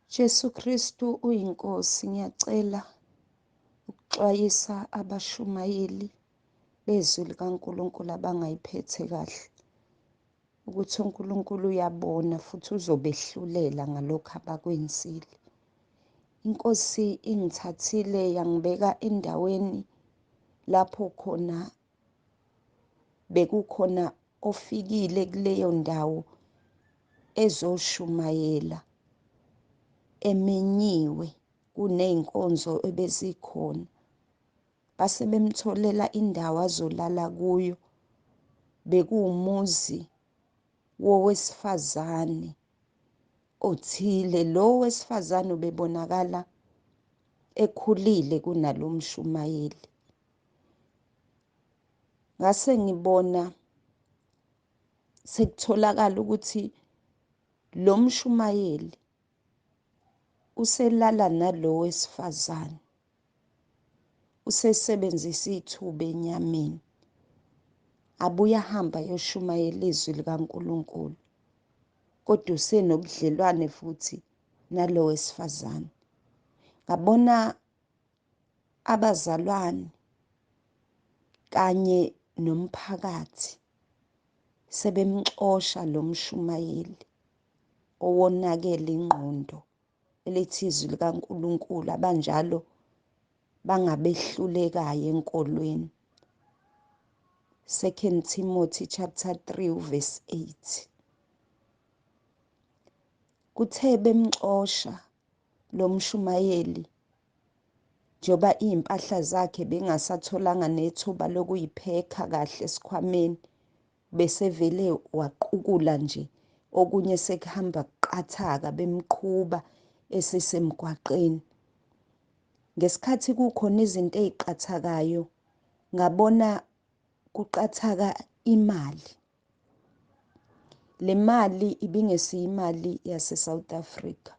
Jesu Kristu uyinkosi. Ngiyacela ukuxwayisa abashumayeli bezwi likaNkulunkulu abangayiphethe kahle ukuthi uNkulunkulu uyabona futhi uzobehlulela ngalokho abakwenzile. Inkosi ingithathile yangibeka endaweni lapho khona bekukhona ofikile kuleyo ndawo ezoshumayela, emenyiwe kuney'nkonzo ebezikhona. Base bemtholela indawo azolala kuyo. Bekuwumuzi wowesifazane othile. Lo wesifazane ubebonakala ekhulile kunalo mshumayeli. Ngase ngibona sekutholakala ukuthi lo mshumayeli uselala nalo wesifazane, usesebenzisa ithuba enyameni, abuye ahambe ayoshumayela izwi likaNkulunkulu, kodwa usenobudlelwane futhi nalo wesifazane. Ngabona abazalwane kanye nomphakathi sebemxosha lo mshumayeli owonakele ingqondo, elithi izwi likaNkulunkulu abanjalo bangabehlulekayo enkolweni. 2 Timothy chapter 3 verse 8. Kuthe bemxosha lo mshumayeli, njoba iy'mpahla zakhe bengasatholanga nethuba lokuyiphekha kahle esikhwameni, besevele waqukula nje, okunye sekuhamba kuqathaka bemqhuba esesemgwaqeni. Ngesikhathi kukhona izinto ey'qathakayo, ngabona kuqathaka imali. Le mali ibingesiyimali yase-South Africa,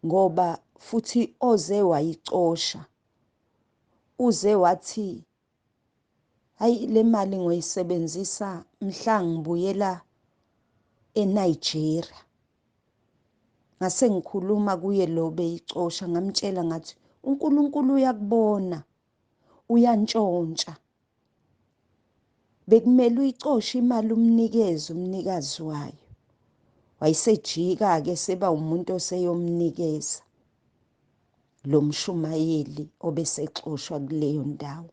ngoba futhi oze wayicosha uze wathi, hayi le mali ngoyisebenzisa mhla ngibuyela eNigeria. Ngase ngikhuluma kuye lo beyicosha, ngamtshela ngathi uNkulunkulu uyakubona, uyantshontsha. Bekumele uyicoshe imali umnikeze umnikazi wayo. Wayesejika-ke seba umuntu oseyomnikeza lo mshumayeli obesexoshwa kuleyo ndawo.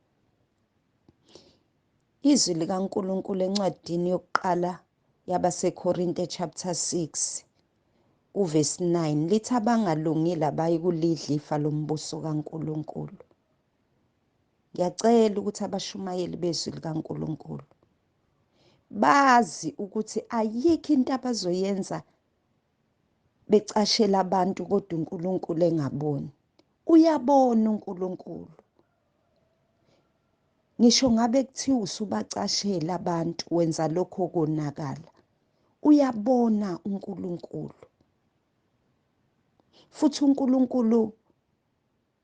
Izwi likaNkulunkulu encwadini yokuqala yabaseKorinte chapter 6 uverse 9 lithi abangalungile abayi kulidla ifa lombuso kaNkulunkulu. Ngiyacela ukuthi abashumayeli bezwi likaNkulunkulu bazi ukuthi ayikho into abazoyenza becashela abantu kodwa uNkulunkulu engaboni. Uyabona uNkulunkulu. Ngisho ngabe kuthiwa usubacashela abantu wenza lokho konakala, uyabona uNkulunkulu. Futhi uNkulunkulu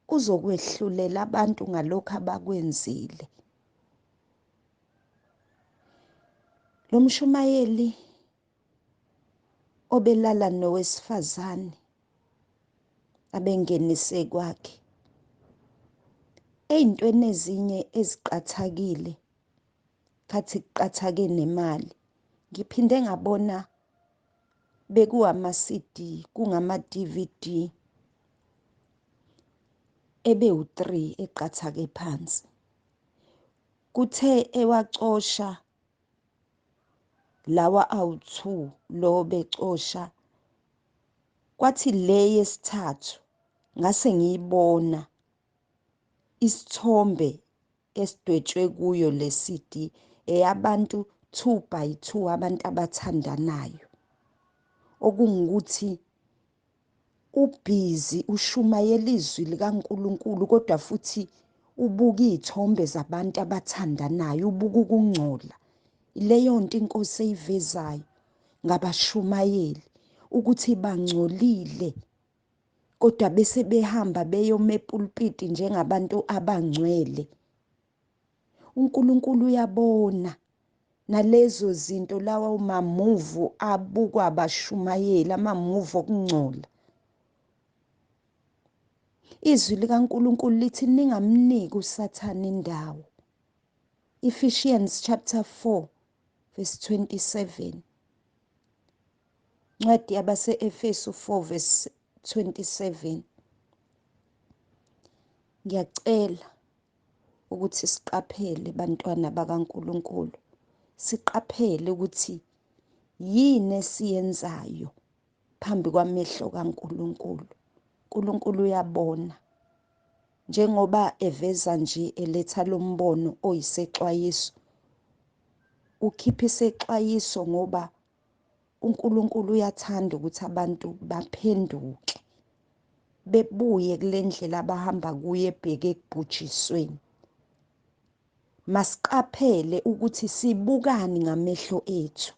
uzokwehlulela abantu ngalokho abakwenzile. Lo mshumayeli obelala nowesifazane abengenise kwakhe, ey'ntweni ezinye eziqathakile, khathi kuqathake nemali, ngiphinde ngabona bekuwama-CD, kungama-DVD ebewu-3 eqathake phansi. Kuthe ewacosha lawa awu-2 lo becosha, kwathi le yesithathu ngase ngiyibona isithombe esidwetshwe kuyo le CD eyabantu 2x2, abantu abathandanayo. Okungukuthi ubhizi ushumayela izwi likaNkulunkulu kodwa futhi ubuka iy'thombe zabantu abathandanayo, ubuka ukungcola. Ileyo nto inkosi eyivezayo ngabashumayeli ukuthi bangcolile, kodwa bese behamba beyoma epulpiti njengabantu abangcwele. uNkulunkulu uyabona nalezo zinto, lawa mamuvu abukwa abashumayeli, amamuvu okungcola. Izwi likaNkulunkulu lithi ningamniki uSathane indawo. Ephesians chapter 4 verse 27. Ncwadi yabase-Efesu 4 verse 27. Ngiyacela ukuthi siqaphele bantwana bakaNkulunkulu. Siqaphele ukuthi yini esiyenzayo phambi kwamehlo kaNkulunkulu. uNkulunkulu uyabona. Njengoba eveza nje eletha lo mbono oyisexwayiso. Ukhipha isexwayiso ngoba uNkulunkulu uyathanda ukuthi abantu baphenduke. Bebuye kule ndlela abahamba kuye ebheke ekubhujisweni. Masiqaphele ukuthi sibukani ngamehlo ethu.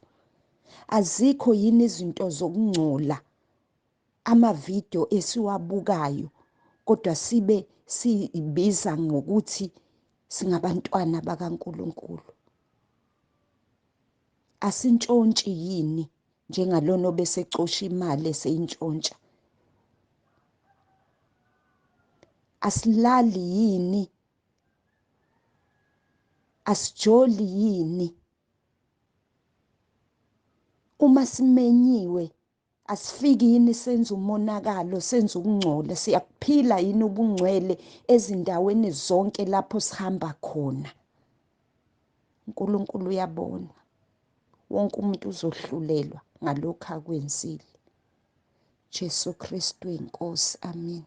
Azikho yini izinto zokungcola amavidiyo esiwabukayo kodwa sibe sibiza ngokuthi singabantwana bakaNkulunkulu. Asintshontshi yini njengalona obesecosha imali eseyintshontsha. Asilali yini, asijoli yini. Uma simenyiwe asifiki yini senza umonakalo, senza ukungcola, siyakuphila yini ubungcwele ezindaweni zonke lapho sihamba khona. uNkulunkulu uyabona. Wonke umuntu uzohlulelwa ngalokho akwenzile. Jesu Kristu inkosi. Amen.